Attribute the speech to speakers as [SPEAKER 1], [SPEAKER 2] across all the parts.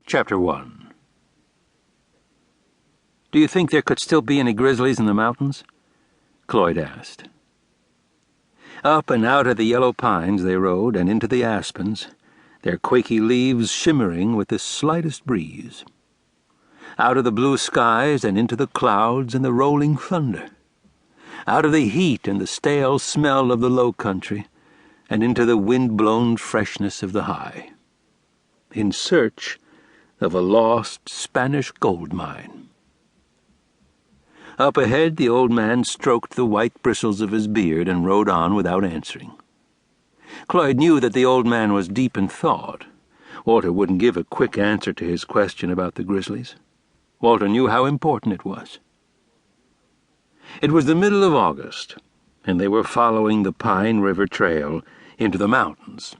[SPEAKER 1] Chapter 1. "Do you think there could still be any grizzlies in the mountains?" Cloyd asked. Up and out of the yellow pines they rode, and into the aspens, their quaky leaves shimmering with the slightest breeze. Out of the blue skies and into the clouds and the rolling thunder. Out of the heat and the stale smell of the low country, and into the wind-blown freshness of the high. In search of a lost Spanish gold mine. Up ahead the old man stroked the white bristles of his beard and rode on without answering. Cloyd knew that the old man was deep in thought. Walter wouldn't give a quick answer to his question about the grizzlies. Walter knew how important it was. It was the middle of August, and they were following the Pine River Trail into the mountains.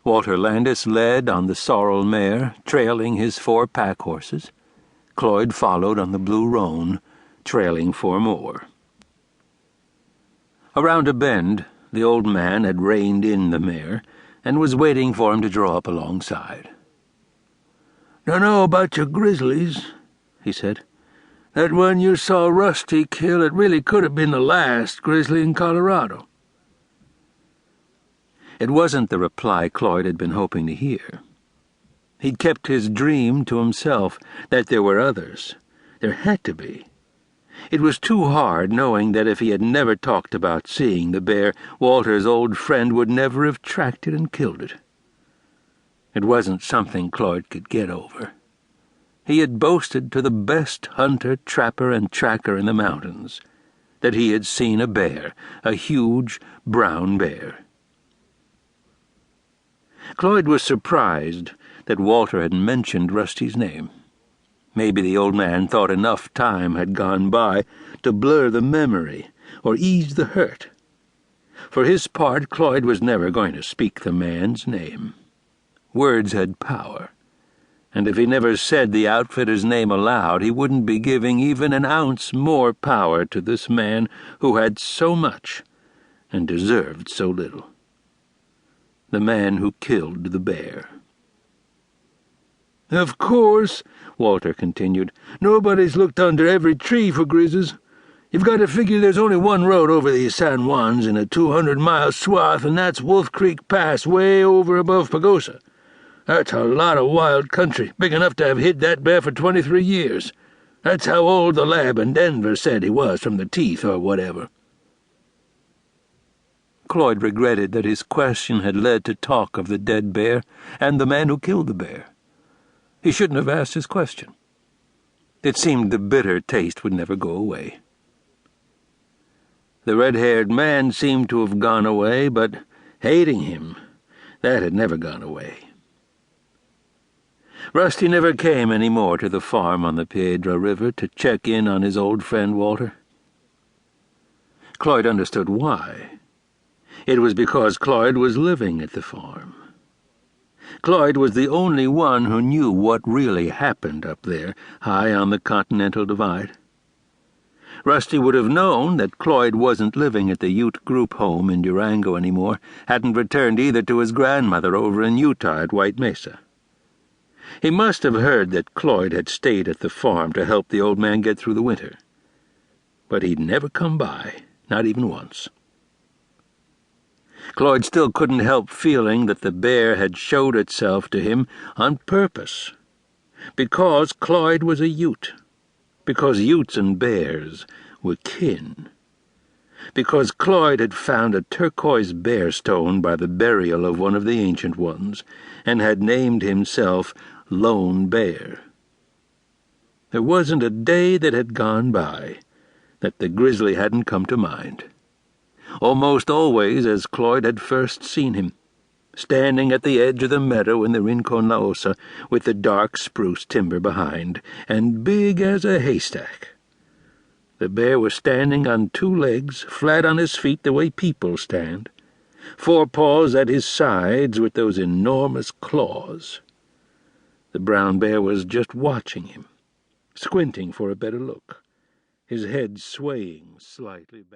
[SPEAKER 1] Walter Landis led on the sorrel mare, trailing his 4 pack horses. Cloyd followed on the blue roan, trailing 4 more. Around a bend, the old man had reined in the mare and was waiting for him to draw up alongside. "Dunno about your grizzlies," he said. "That one you saw Rusty kill, it really could have been the last grizzly in Colorado." It wasn't the reply Cloyd had been hoping to hear. He'd kept his dream to himself, that there were others. There had to be. It was too hard knowing that if he had never talked about seeing the bear, Walter's old friend would never have tracked it and killed it. It wasn't something Cloyd could get over. He had boasted to the best hunter, trapper, and tracker in the mountains that he had seen a bear, a huge brown bear. Cloyd was surprised that Walter had mentioned Rusty's name. Maybe the old man thought enough time had gone by to blur the memory or ease the hurt. For his part, Cloyd was never going to speak the man's name. Words had power, and if he never said the outfitter's name aloud, he wouldn't be giving even an ounce more power to this man who had so much and deserved so little. The man who killed the bear. "Of course," Walter continued, "nobody's looked under every tree for grizzlies. You've got to figure there's only one road over these San Juans in a 200-mile swath, and that's Wolf Creek Pass way over above Pagosa. That's a lot of wild country, big enough to have hid that bear for 23 years. That's how old the lab in Denver said he was from the teeth or whatever." Cloyd regretted that his question had led to talk of the dead bear and the man who killed the bear. He shouldn't have asked his question. It seemed the bitter taste would never go away. The red-haired man seemed to have gone away, but hating him, that had never gone away. Rusty never came any more to the farm on the Piedra River to check in on his old friend Walter. Cloyd understood why. It was because Cloyd was living at the farm. Cloyd was the only one who knew what really happened up there, high on the Continental Divide. Rusty would have known that Cloyd wasn't living at the Ute group home in Durango anymore, hadn't returned either to his grandmother over in Utah at White Mesa. He must have heard that Cloyd had stayed at the farm to help the old man get through the winter. But he'd never come by, not even once. Cloyd still couldn't help feeling that the bear had showed itself to him on purpose, because Cloyd was a Ute, because Utes and bears were kin, because Cloyd had found a turquoise bearstone by the burial of one of the ancient ones, and had named himself Lone Bear. There wasn't a day that had gone by that the grizzly hadn't come to mind. Almost always as Cloyd had first seen him, standing at the edge of the meadow in the Rincon La Osa, with the dark spruce timber behind, and big as a haystack. The bear was standing on 2 legs, flat on his feet the way people stand, 4 paws at his sides with those enormous claws. The brown bear was just watching him, squinting for a better look, his head swaying slightly back.